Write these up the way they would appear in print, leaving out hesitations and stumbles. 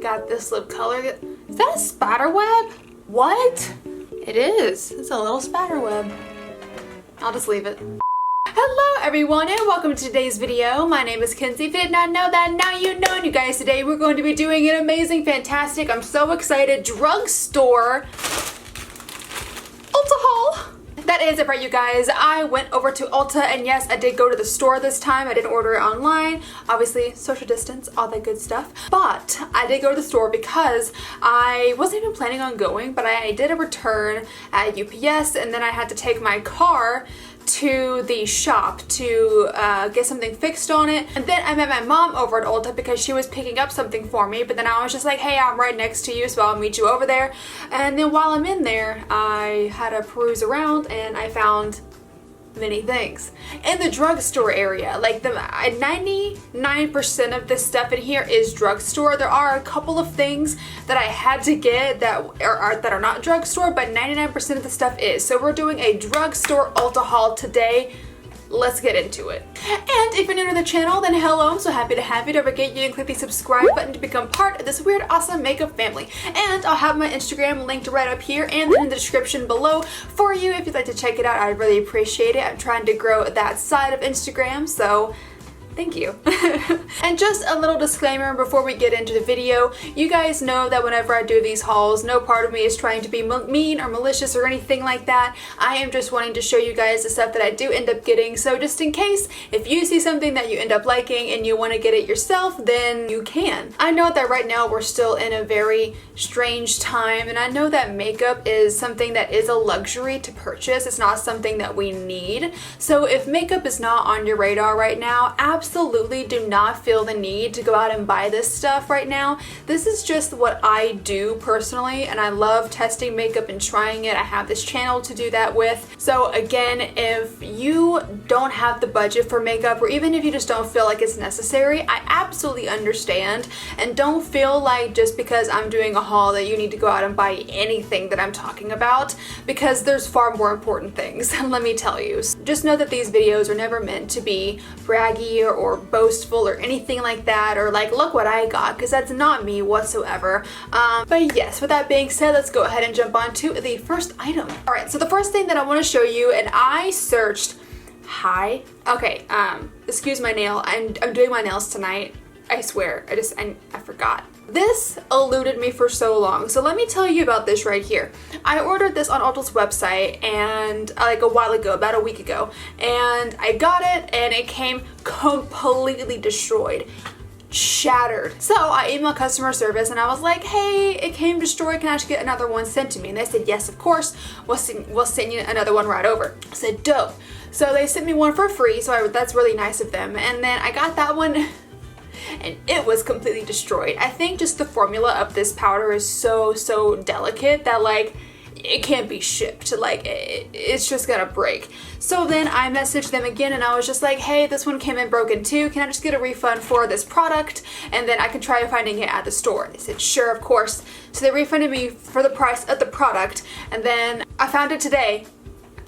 got this lip color. Is that a spider web? What? It is. It's a little spider web. I'll just leave it. Hello everyone and welcome to today's video. My name is Kenzie. If you did not know that, now you know. And you guys, today we're going to be doing an amazing, fantastic, I'm so excited, drugstore Ulta haul. That is it, right, you guys. I went over to Ulta, and yes, I did go to the store this time. I didn't order it online. Obviously, social distance, all that good stuff. But I did go to the store because I wasn't even planning on going, but I did a return at UPS, and then I had to take my car to the shop to get something fixed on it. And then I met my mom over at Ulta because she was picking up something for me, but then I was just like, hey, I'm right next to you, so I'll meet you over there. And then while I'm in there, I had to peruse around and I found many things in the drugstore area. Like 99% of this stuff in here is drugstore. There are a couple of things that I had to get that are not drugstore, but 99% of the stuff is. So we're doing a drugstore Ulta haul today. Let's get into it. And if you're new to the channel, then hello, I'm so happy to have you. Don't forget you can click the subscribe button to become part of this weird, awesome makeup family. And I'll have my Instagram linked right up here and in the description below for you if you'd like to check it out. I'd really appreciate it. I'm trying to grow that side of Instagram, so thank you. And just a little disclaimer before we get into the video. You guys know that whenever I do these hauls, no part of me is trying to be mean or malicious or anything like that. I am just wanting to show you guys the stuff that I do end up getting. So just in case, if you see something that you end up liking and you want to get it yourself, then you can. I know that right now we're still in a very strange time, and I know that makeup is something that is a luxury to purchase. It's not something that we need. So if makeup is not on your radar right now, absolutely do not feel the need to go out and buy this stuff right now. This is just what I do personally, and I love testing makeup and trying it. I have this channel to do that with. So again, if you don't have the budget for makeup, or even if you just don't feel like it's necessary, I absolutely understand. And don't feel like just because I'm doing a haul that you need to go out and buy anything that I'm talking about, because there's far more important things, let me tell you. Just know that these videos are never meant to be braggy or boastful or anything like that, or like, look what I got, because that's not me whatsoever. But yes, with that being said, let's go ahead and jump on to the first item. All right, so the first thing that I want to show you, and I searched, excuse my nail, I'm doing my nails tonight. I swear, I forgot. This eluded me for so long, so let me tell you about this right here. I ordered this on Ulta's website and like a while ago, about a week ago, and I got it and it came completely destroyed, shattered. So I emailed customer service and I was like, hey, it came destroyed, can I just get another one sent to me? And they said, yes, of course, we'll send you another one right over. I said, dope. So they sent me one for free, so that's really nice of them. And then I got that one and it was completely destroyed. I think just the formula of this powder is so delicate that like it can't be shipped. Like it's just gonna break. So then I messaged them again and I was just like, hey, this one came in broken too. Can I just get a refund for this product and then I can try finding it at the store? And they said, sure, of course. So they refunded me for the price of the product, and then I found it today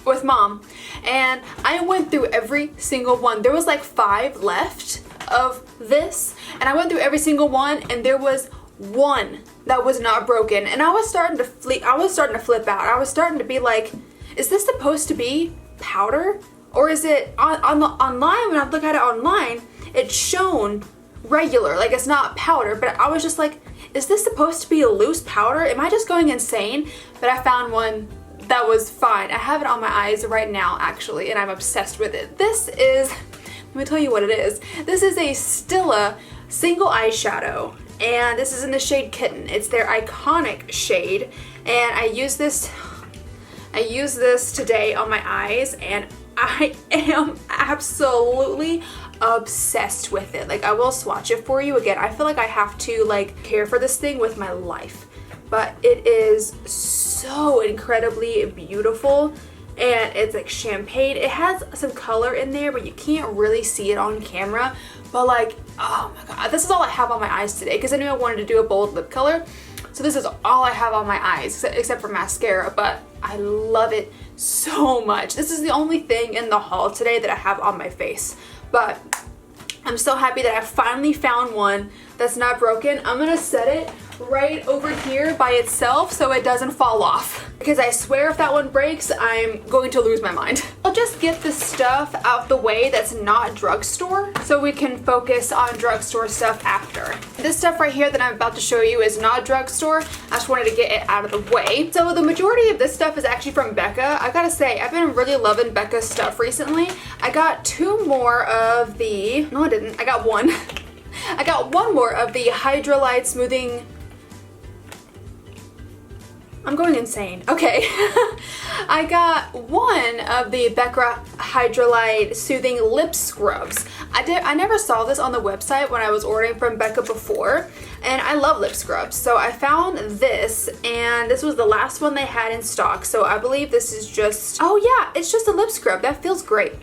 with mom, and I went through every single one. There was like 5 left of this, and I went through every single one, and there was one that was not broken, and I was starting to flip out. I was starting to be like, is this supposed to be powder, or is it online? When I look at it online, it's shown regular, like it's not powder, but I was just like, is this supposed to be a loose powder? Am I just going insane? But I found one that was fine. I have it on my eyes right now actually, and I'm obsessed with it. This is, let me tell you what it is. This is a Stila single eyeshadow, and this is in the shade Kitten. It's their iconic shade, and I use this today on my eyes, and I am absolutely obsessed with it. Like, I will swatch it for you. Again, I feel like I have to like care for this thing with my life, but it is so incredibly beautiful, and it's like champagne. It has some color in there, but you can't really see it on camera. But like, oh my god, this is all I have on my eyes today because I knew I wanted to do a bold lip color. So this is all I have on my eyes except for mascara, but I love it so much. This is the only thing in the haul today that I have on my face, but I'm so happy that I finally found one that's not broken. I'm gonna set it right over here by itself so it doesn't fall off. Because I swear if that one breaks, I'm going to lose my mind. I'll just get the stuff out the way that's not drugstore so we can focus on drugstore stuff after. This stuff right here that I'm about to show you is not drugstore. I just wanted to get it out of the way. So the majority of this stuff is actually from Becca. I gotta say, I've been really loving Becca's stuff recently. I got two more of the, no I didn't, I got one. I got one more of the Hydrolite Smoothing. I'm going insane. Okay. I got one of the Becca Hydrolite Soothing Lip Scrubs. I never saw this on the website when I was ordering from Becca before, and I love lip scrubs. So I found this, and this was the last one they had in stock. So I believe this is just, oh yeah, it's just a lip scrub. That feels great.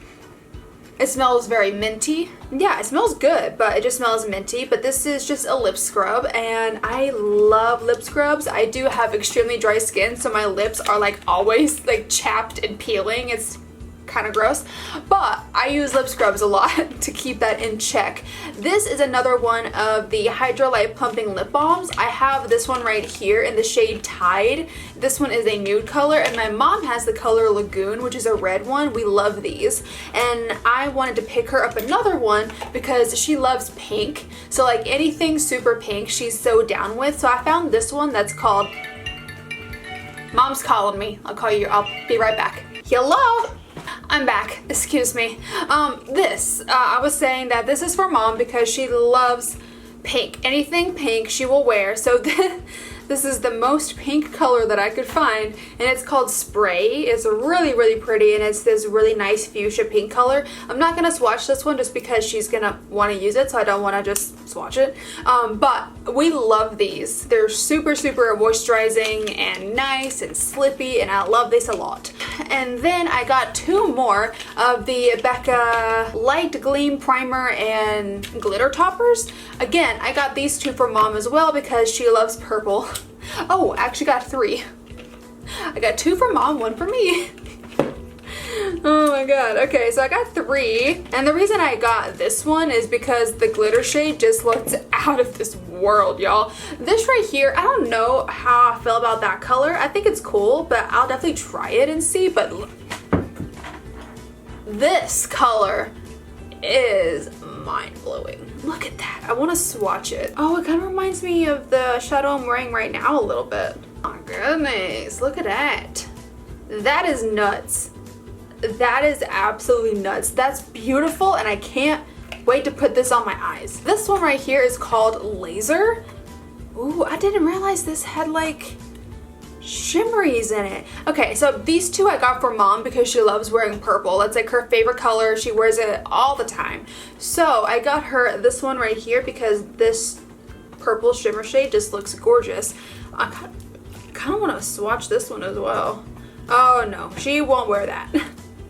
It smells very minty. Yeah, it smells good, but it just smells minty. But this is just a lip scrub, and I love lip scrubs. I do have extremely dry skin, so my lips are like always like chapped and peeling. It's kind of gross, but I use lip scrubs a lot to keep that in check. This is another one of the Hydrolite Plumping Lip Balms. I have this one right here in the shade Tide. This one is a nude color, and my mom has the color Lagoon, which is a red one. We love these, and I wanted to pick her up another one because she loves pink. So like anything super pink, she's so down with. So I found this one that's called, Mom's calling me. I'll call you. I'll be right back. Hello? I'm back, excuse me. I was saying that this is for Mom because she loves pink. Anything pink she will wear. So this is the most pink color that I could find, and it's called Spray. It's really, really pretty, and it's this really nice fuchsia pink color. I'm not gonna swatch this one just because she's gonna want to use it, so I don't want to just swatch it. But we love these. They're super, super moisturizing and nice and slippy, and I love this a lot. And then I got two more of the Becca Light Gleam Primer and Glitter Toppers. Again, I got these two for Mom as well because she loves purple. Oh, I actually got three. I got two for Mom, one for me. Oh my god. Okay, so I got three. And the reason I got this one is because the glitter shade just looks out of this world, y'all. This right here, I don't know how I feel about that color. I think it's cool, but I'll definitely try it and see. But look, this color is mind-blowing. Look at that. I want to swatch it. Oh, it kind of reminds me of the shadow I'm wearing right now a little bit. Oh my goodness, look at that. That is nuts. That is absolutely nuts. That's beautiful, and I can't wait to put this on my eyes. This one right here is called Laser. Ooh, I didn't realize this had like shimmeries in it. Okay, so these two I got for Mom because she loves wearing purple. That's like her favorite color. She wears it all the time. So I got her this one right here because this purple shimmer shade just looks gorgeous. I kind of want to swatch this one as well. Oh no, she won't wear that.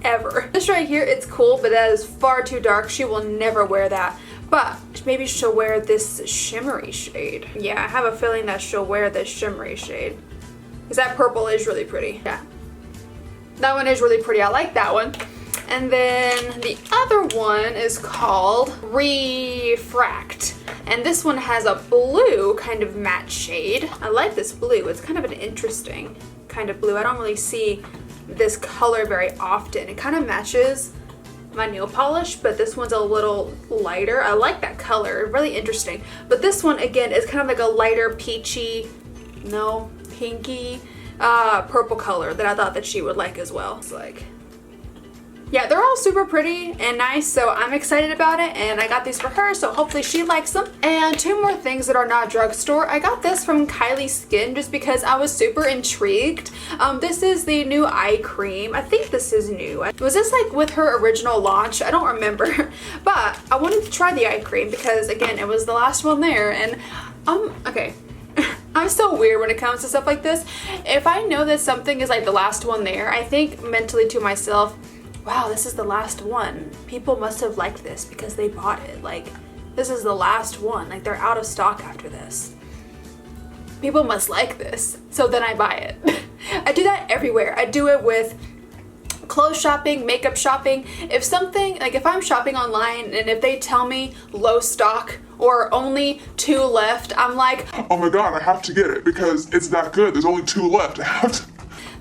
Ever. This right here, it's cool, but that is far too dark. She will never wear that. But maybe she'll wear this shimmery shade. Yeah, I have a feeling that she'll wear this shimmery shade. Because that purple is really pretty. Yeah. That one is really pretty. I like that one. And then the other one is called Refract. And this one has a blue kind of matte shade. I like this blue. It's kind of an interesting kind of blue. I don't really see this color very often. It kind of matches my nail polish, but this one's a little lighter. I like that color, really interesting. But this one again is kind of like a lighter peachy, no, pinky, purple color that I thought that she would like as well. It's like, yeah, they're all super pretty and nice, so I'm excited about it, and I got these for her, so hopefully she likes them. And two more things that are not drugstore. I got this from Kylie Skin just because I was super intrigued. This is the new eye cream. I think this is new. Was this like with her original launch? I don't remember, but I wanted to try the eye cream because again, it was the last one there, and okay. I'm so weird when it comes to stuff like this. If I know that something is like the last one there, I think mentally to myself, wow, this is the last one. People must have liked this because they bought it. Like, this is the last one. Like, they're out of stock after this. People must like this. So then I buy it. I do that everywhere. I do it with clothes shopping, makeup shopping. If something, like if I'm shopping online and if they tell me low stock or only 2 left, I'm like, oh my god, I have to get it because it's that good. There's only 2 left. I have to.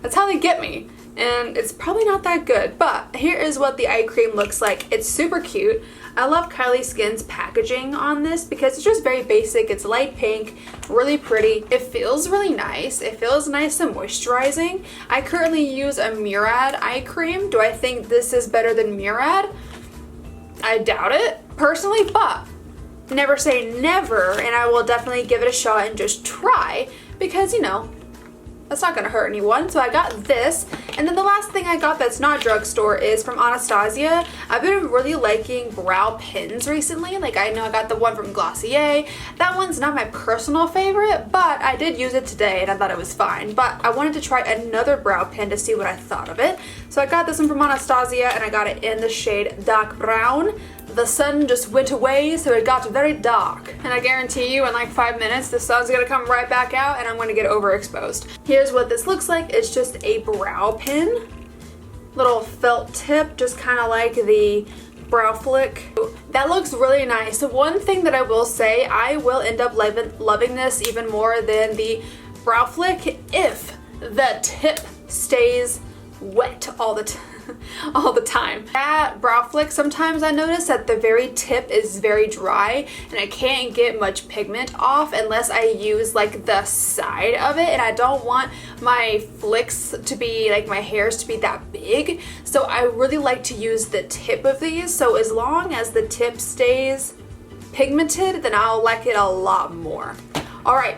That's how they get me. And it's probably not that good, but here is what the eye cream looks like. It's super cute. I love Kylie Skin's packaging on this because it's just very basic. It's light pink, really pretty. It feels really nice. It feels nice and moisturizing. I currently use a Murad eye cream. Do I think this is better than Murad? I doubt it, personally, but never say never, and I will definitely give it a shot and just try because, you know, that's not gonna hurt anyone. So I got this, and then the last thing I got that's not drugstore is from Anastasia. I've been really liking brow pins recently. Like, I know I got the one from Glossier. That one's not my personal favorite, but I did use it today and I thought it was fine. But I wanted to try another brow pin to see what I thought of it. So I got this one from Anastasia and I got it in the shade dark brown. The sun just went away, so it got very dark. And I guarantee you in like 5 minutes, the sun's gonna come right back out and I'm gonna get overexposed. Here's what this looks like. It's just a brow pin. Little felt tip, just kind of like the brow flick. That looks really nice. So one thing that I will say, I will end up loving this even more than the brow flick if the tip stays wet all the time. All the time. That brow flick, sometimes I notice that the very tip is very dry and I can't get much pigment off unless I use like the side of it, and I don't want my flicks to be like my hairs to be that big, so I really like to use the tip of these. So as long as the tip stays pigmented, then I'll like it a lot more. Alright,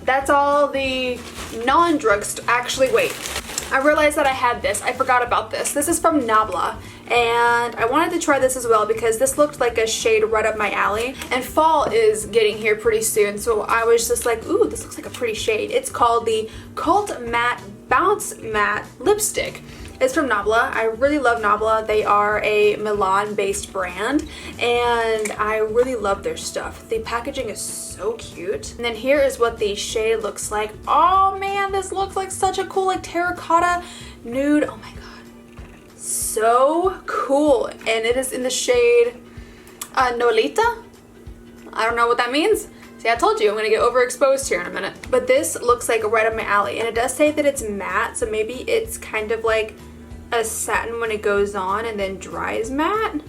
that's all the non-drugstore. Actually, wait. I realized that I had this. I forgot about this. This is from Nabla, and I wanted to try this as well because this looked like a shade right up my alley, and fall is getting here pretty soon, so I was just like, ooh, this looks like a pretty shade. It's called the Cult Matte Bounce Matte Lipstick. It's from Nabla. I really love Nabla. They are a Milan based brand and I really love their stuff. The packaging is so cute. And then here is what the shade looks like. Oh man, this looks like such a cool like terracotta nude. Oh my god. So cool. And it is in the shade Nolita. I don't know what that means. See, I told you I'm gonna get overexposed here in a minute. But this looks like right up my alley, and it does say that it's matte, so maybe it's kind of like a satin when it goes on and then dries matte.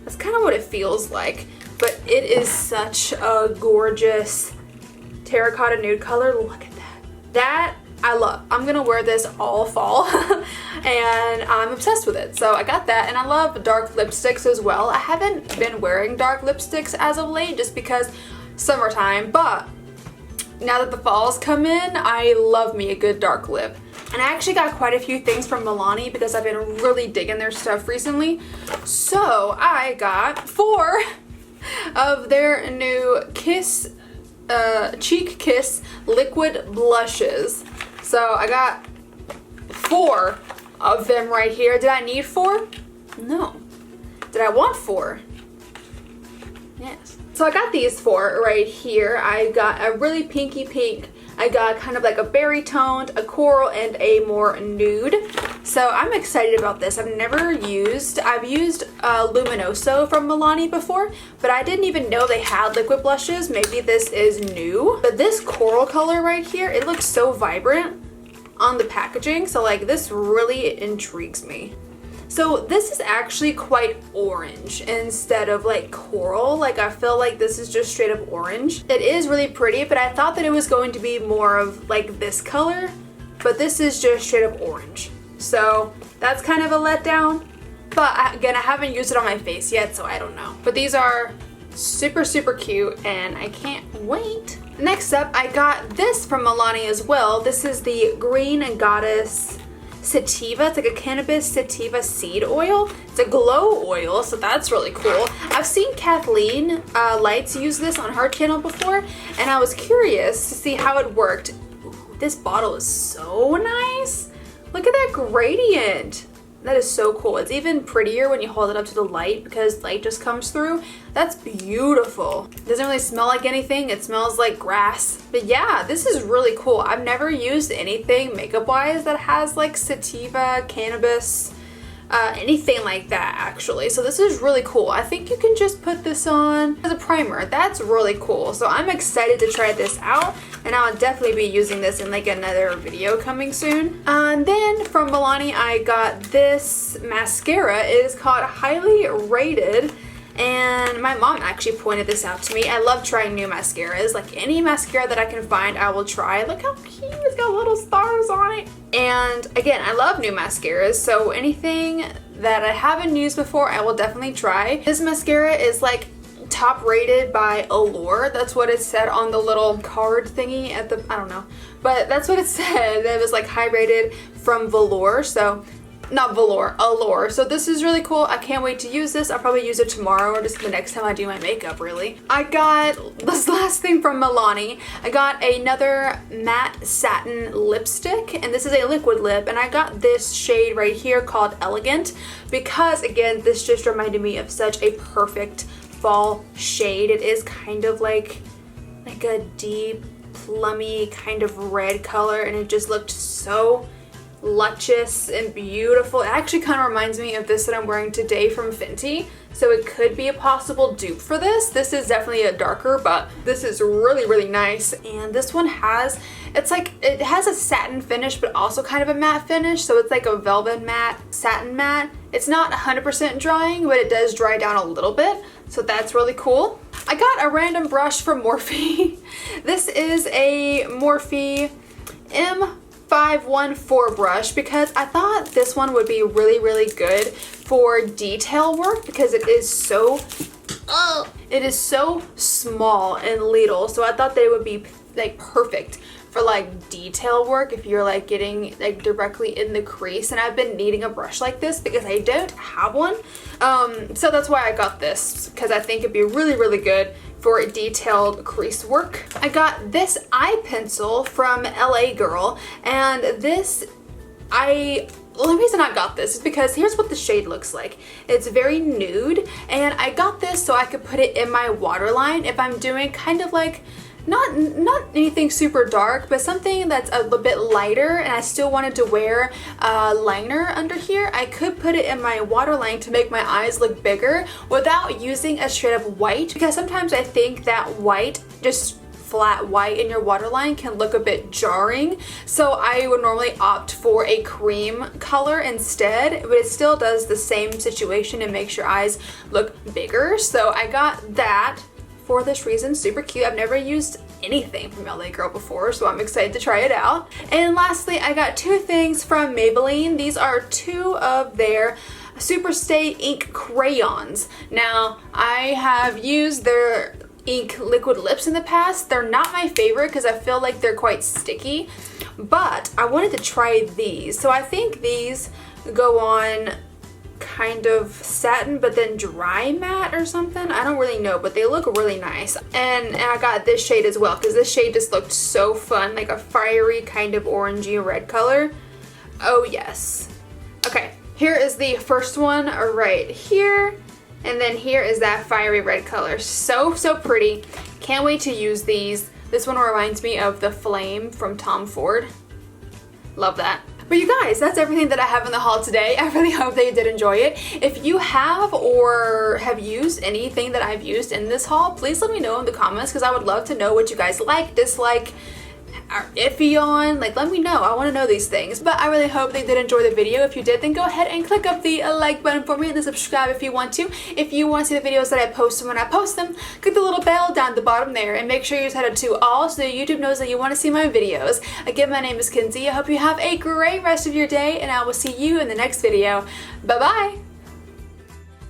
That's kind of what it feels like. But it is such a gorgeous terracotta nude color. Look at that. That I love. I'm gonna wear this all fall and I'm obsessed with it. So I got that, and I love dark lipsticks as well. I haven't been wearing dark lipsticks as of late just because summertime, but now that the falls come in, I love me a good dark lip. And I actually got quite a few things from Milani because I've been really digging their stuff recently. So I got 4 of their new Cheek Kiss liquid blushes. So I got 4 of them right here. Did I need 4? No. Did I want 4? Yes. So I got these 4 right here. I got a really pinky pink. I got kind of like a berry toned, a coral, and a more nude. So I'm excited about this. I've used Luminoso from Milani before, but I didn't even know they had liquid blushes. Maybe this is new. But this coral color right here, it looks so vibrant on the packaging. So like this really intrigues me. So this is actually quite orange instead of like coral. Like I feel like this is just straight up orange. It is really pretty, but I thought that it was going to be more of like this color, but this is just straight up orange. So that's kind of a letdown. But again, I haven't used it on my face yet, so I don't know. But these are super, super cute and I can't wait. Next up, I got this from Milani as well. This is the Green Goddess sativa. It's like a cannabis sativa seed oil. It's a glow oil, so that's really cool. I've seen Kathleen Lights use this on her channel before, and I was curious to see how it worked. Ooh, this bottle is so nice. Look at that gradient. That is so cool. It's even prettier when you hold it up to the light because light just comes through. That's beautiful. It doesn't really smell like anything. It smells like grass. But yeah, this is really cool. I've never used anything makeup wise that has like sativa, cannabis anything like that actually. So this is really cool. I think you can just put this on as a primer. That's really cool. So I'm excited to try this out, and I'll definitely be using this in like another video coming soon. And then from Milani I got this mascara. It is called Highly Rated. And my mom actually pointed this out to me. I love trying new mascaras. Like any mascara that I can find, I will try. Look how cute, it's got little stars on it. And again, I love new mascaras, so anything that I haven't used before, I will definitely try. This mascara is like top rated by Allure. That's what it said on the little card thingy at the, I don't know. But that's what it said. It was like high rated from Velour, so not Velour, Allure. So this is really cool. I can't wait to use this. I'll probably use it tomorrow or just the next time I do my makeup, really. I got this last thing from Milani. I got another matte satin lipstick, and this is a liquid lip, and I got this shade right here called Elegant because, again, this just reminded me of such a perfect fall shade. It is kind of like a deep, plummy kind of red color, and it just looked so luscious and beautiful. It actually kind of reminds me of this that I'm wearing today from Fenty, so it could be a possible dupe for this. This is definitely a darker, but this is really, really nice. And this one has, it's like, it has a satin finish, but also kind of a matte finish, so it's like a velvet matte, satin matte. It's not 100% drying, but it does dry down a little bit, so that's really cool. I got a random brush from Morphe. This is a Morphe M514 brush because I thought this one would be really, really good for detail work because it is so small and little. So I thought that it would be like perfect for like detail work if you're like getting like directly in the crease. And I've been needing a brush like this because I don't have one. So that's why I got this, because I think it'd be really, really good for detailed crease work. I got this eye pencil from LA Girl, and this, the only reason I got this is because here's what the shade looks like. It's very nude, and I got this so I could put it in my waterline if I'm doing kind of like, not anything super dark, but something that's a little bit lighter and I still wanted to wear a liner under here. I could put it in my waterline to make my eyes look bigger without using a straight up white, because sometimes I think that white, just flat white in your waterline, can look a bit jarring. So I would normally opt for a cream color instead, but it still does the same situation and makes your eyes look bigger. So I got that for this reason. Super cute. I've never used anything from LA Girl before, so I'm excited to try it out. And lastly, I got two things from Maybelline. These are two of their Superstay ink crayons. Now, I have used their ink liquid lips in the past. They're not my favorite because I feel like they're quite sticky, but I wanted to try these. So I think these go on kind of satin but then dry matte or something. I don't really know, but they look really nice. And I got this shade as well because this shade just looked so fun, like a fiery kind of orangey red color. Oh yes. Okay, here is the first one right here, and then here is that fiery red color. So pretty. Can't wait to use these. This one reminds me of the Flame from Tom Ford. Love that. But you guys, that's everything that I have in the haul today. I really hope that you did enjoy it. If you have or have used anything that I've used in this haul, please let me know in the comments, because I would love to know what you guys like, dislike, are iffy on. Like, let me know. I want to know these things. But I really hope that you did enjoy the video. If you did, then go ahead and click up the like button for me, and then subscribe if you want to. If you want to see the videos that I post when I post them, click the little bell down at the bottom there, and make sure you set it to all so that YouTube knows that you want to see my videos. Again, my name is Kenzie. I hope you have a great rest of your day, and I will see you in the next video. Bye bye.